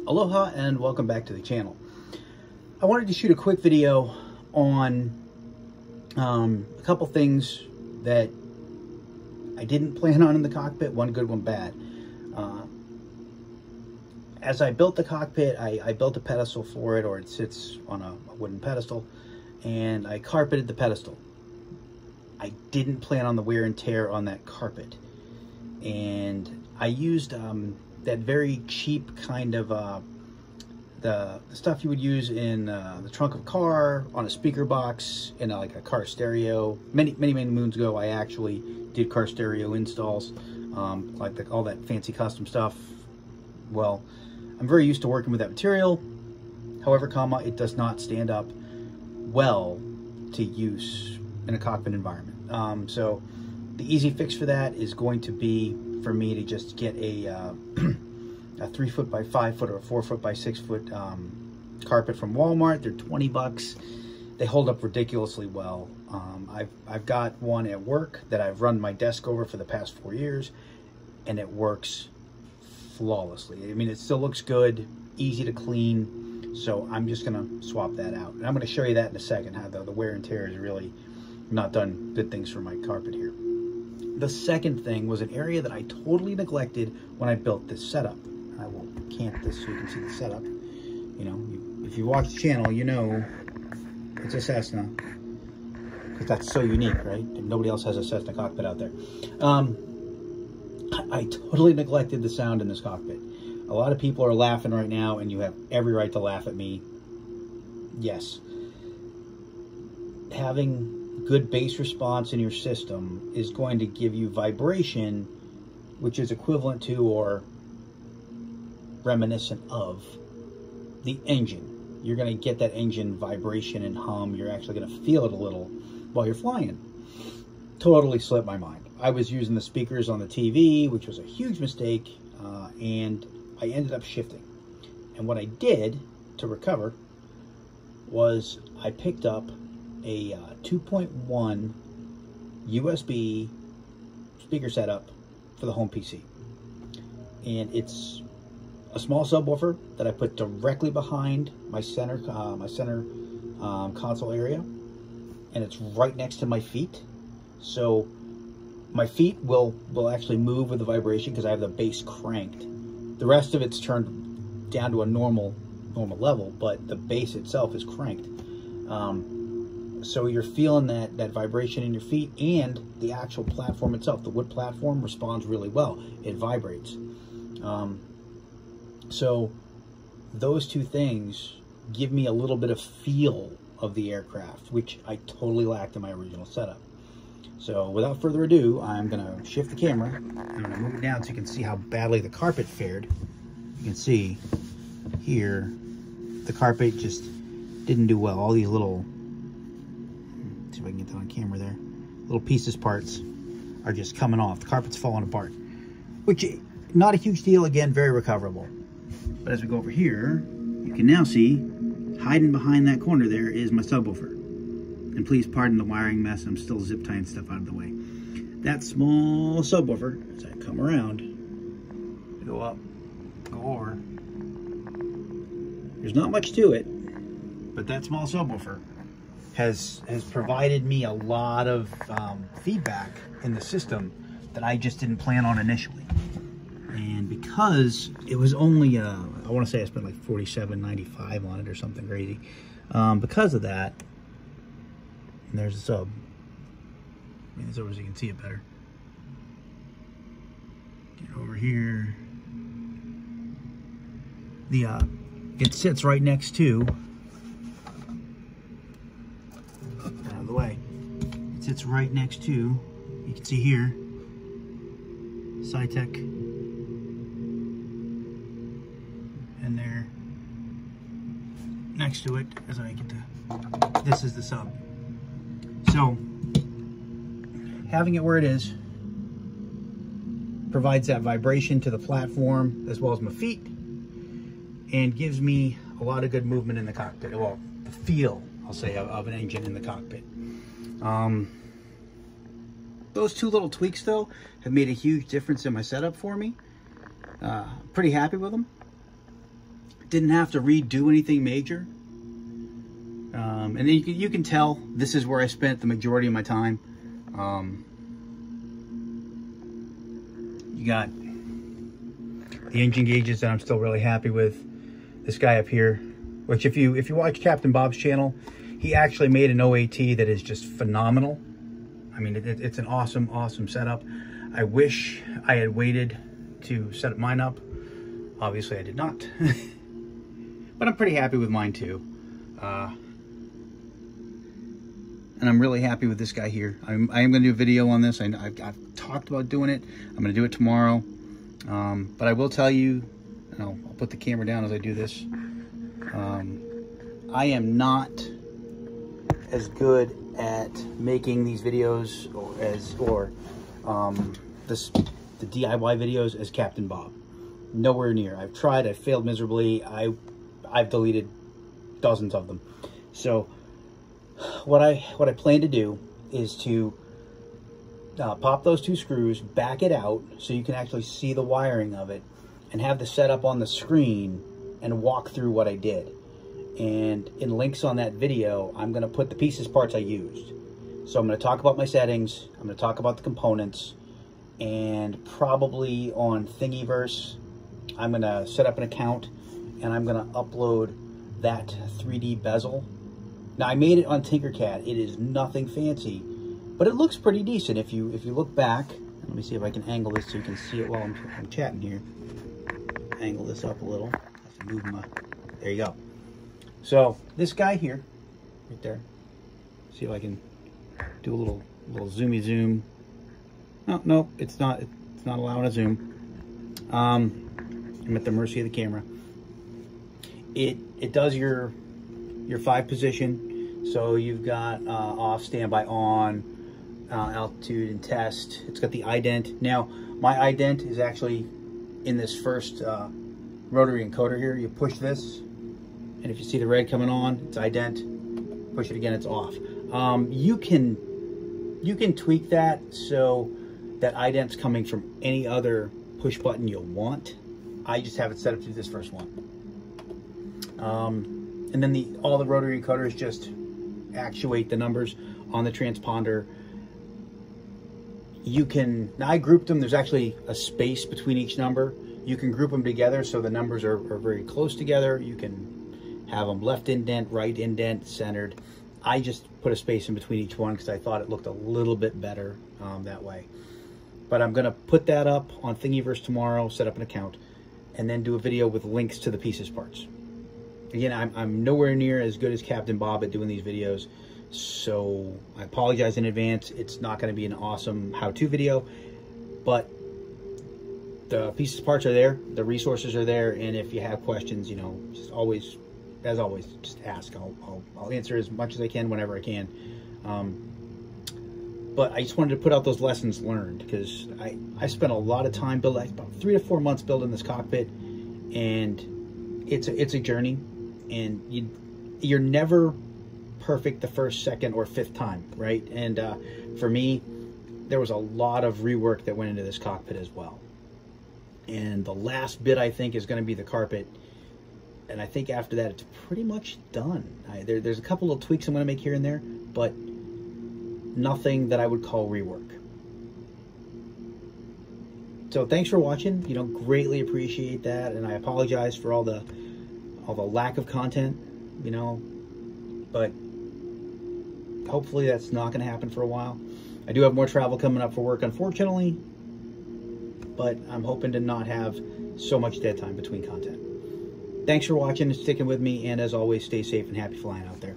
Aloha and welcome back to the channel. I wanted to shoot a quick video on a couple things that I didn't plan on in the cockpit, one good, one bad. As I built the cockpit, I built a pedestal for it, or it sits on a wooden pedestal, and I carpeted the pedestal. I didn't plan on the wear and tear on that carpet, and I used that very cheap kind of the stuff you would use in the trunk of a car, on a speaker box, in like a car stereo. Many moons ago, I actually did car stereo installs, like all that fancy custom stuff. Well, I'm very used to working with that material. However, it does not stand up well to use in a cockpit environment. So the easy fix for that is going to be for me to just get a 3 foot by 5 foot or a 4 foot by 6 foot carpet from Walmart. They're 20 bucks. They hold up ridiculously well. I've got one at work that I've run my desk over for the past 4 years, and it works flawlessly. I mean, it still looks good, easy to clean. So I'm just gonna swap that out, and I'm gonna show you that in a second, how the wear and tear has really not done good things for my carpet here. The second thing was an area that I totally neglected when I built this setup. I will cant this so you can see the setup. You know, if you watch the channel, you know it's a Cessna, because that's so unique, right? And nobody else has a Cessna cockpit out there. I totally neglected the sound in this cockpit. A lot of people are laughing right now, and you have every right to laugh at me. Yes. Having good bass response in your system is going to give you vibration, which is equivalent to or reminiscent of the engine. You're going to get that engine vibration and hum. You're actually going to feel it a little while you're flying. Totally slipped my mind. I was using the speakers on the TV, which was a huge mistake, and I ended up shifting. And what I did to recover was I picked up a 2.1 USB speaker setup for the home PC. And it's a small subwoofer that I put directly behind my center console area, and it's right next to my feet. So my feet will actually move with the vibration because I have the bass cranked. The rest of it's turned down to a normal level, but the bass itself is cranked. So you're feeling that vibration in your feet, and the actual platform itself, the wood platform, responds really well. It vibrates. So those two things give me a little bit of feel of the aircraft, which I totally lacked in my original setup. So without further ado, I'm gonna shift the camera. I'm gonna move it down so you can see how badly the carpet fared. You can see here, the carpet just didn't do well. All these little, let's see if I can get that on camera there, little pieces, parts are just coming off. The carpet's falling apart, which not a huge deal. Again, very recoverable. But as we go over here, you can now see hiding behind that corner there is my subwoofer. And please pardon the wiring mess. I'm still zip tying stuff out of the way. That small subwoofer, as I come around, go up, go over, there's not much to it, but that small subwoofer has provided me a lot of feedback in the system that I just didn't plan on initially. And because it was only, I want to say I spent like $47.95 on it or something crazy. Because of that, and there's a sub. I mean, so as you can see it better. Get over here. It sits right next to, out of the way. It sits right next to, you can see here, SciTech. And there, next to it, as I get to, this is the sub. So, having it where it is provides that vibration to the platform as well as my feet, and gives me a lot of good movement in the cockpit. Well, the feel, I'll say, of an engine in the cockpit. Those two little tweaks, though, have made a huge difference in my setup for me. Pretty happy with them. didn't have to redo anything major. And then you can tell this is where I spent the majority of my time. You got the engine gauges that I'm still really happy with. This guy up here, which if you watch Captain Bob's channel, he actually made an OAT that is just phenomenal. I mean, it's an awesome setup. I wish I had waited to set mine up. Obviously, I did not. But I'm pretty happy with mine too. And I'm really happy with this guy here. I am going to do a video on this. I've talked about doing it. I'm going to do it tomorrow. But I will tell you, I'll put the camera down as I do this. I am not as good at making these videos or the DIY videos as Captain Bob. Nowhere near. I've tried. I've failed miserably. I've deleted dozens of them. So what I plan to do is to pop those 2 screws, back it out so you can actually see the wiring of it, and have the setup on the screen and walk through what I did. And in links on that video, I'm going to put the pieces, parts I used. So I'm going to talk about my settings, I'm going to talk about the components, and probably on Thingiverse, I'm going to set up an account and I'm going to upload that 3D bezel. Now, I made it on Tinkercad. It is nothing fancy, but it looks pretty decent. If you look back, let me see if I can angle this so you can see it while I'm chatting here. Angle this up a little. I have to move my, there you go. So this guy here, right there. See if I can do a little zoomy zoom. No, it's not allowing a zoom. I'm at the mercy of the camera. It does your 5 position. So you've got off, standby, on, altitude, and test. It's got the ident. Now my ident is actually in this first rotary encoder here. You push this, and if you see the red coming on, it's ident. Push it again, it's off. You can tweak that so that ident's coming from any other push button you'll want. I just have it set up to do this first one. And then all the rotary encoders just actuate the numbers on the transponder. You can, now I grouped them, there's actually a space between each number. You can group them together so the numbers are very close together. You can have them left indent, right indent, centered. I just put a space in between each one because I thought it looked a little bit better that way. But I'm gonna put that up on Thingiverse tomorrow, set up an account, and then do a video with links to the pieces, parts. Again, I'm nowhere near as good as Captain Bob at doing these videos, so I apologize in advance. It's not going to be an awesome how-to video, but the pieces, parts are there, the resources are there, and if you have questions, just always, as always, just ask. I'll answer as much as I can whenever I can. But I just wanted to put out those lessons learned because I spent a lot of time building, about 3 to 4 months building this cockpit, and it's a journey. And you're never perfect the first, second, or 5th time, right? And for me, there was a lot of rework that went into this cockpit as well. And the last bit, I think, is going to be the carpet. And I think after that, it's pretty much done. There's a couple of tweaks I'm going to make here and there, but nothing that I would call rework. So thanks for watching. Greatly appreciate that. And I apologize for all the lack of content, but hopefully that's not going to happen for a while. I do have more travel coming up for work, unfortunately, but I'm hoping to not have so much dead time between content. Thanks for watching and sticking with me, and as always, stay safe and happy flying out there.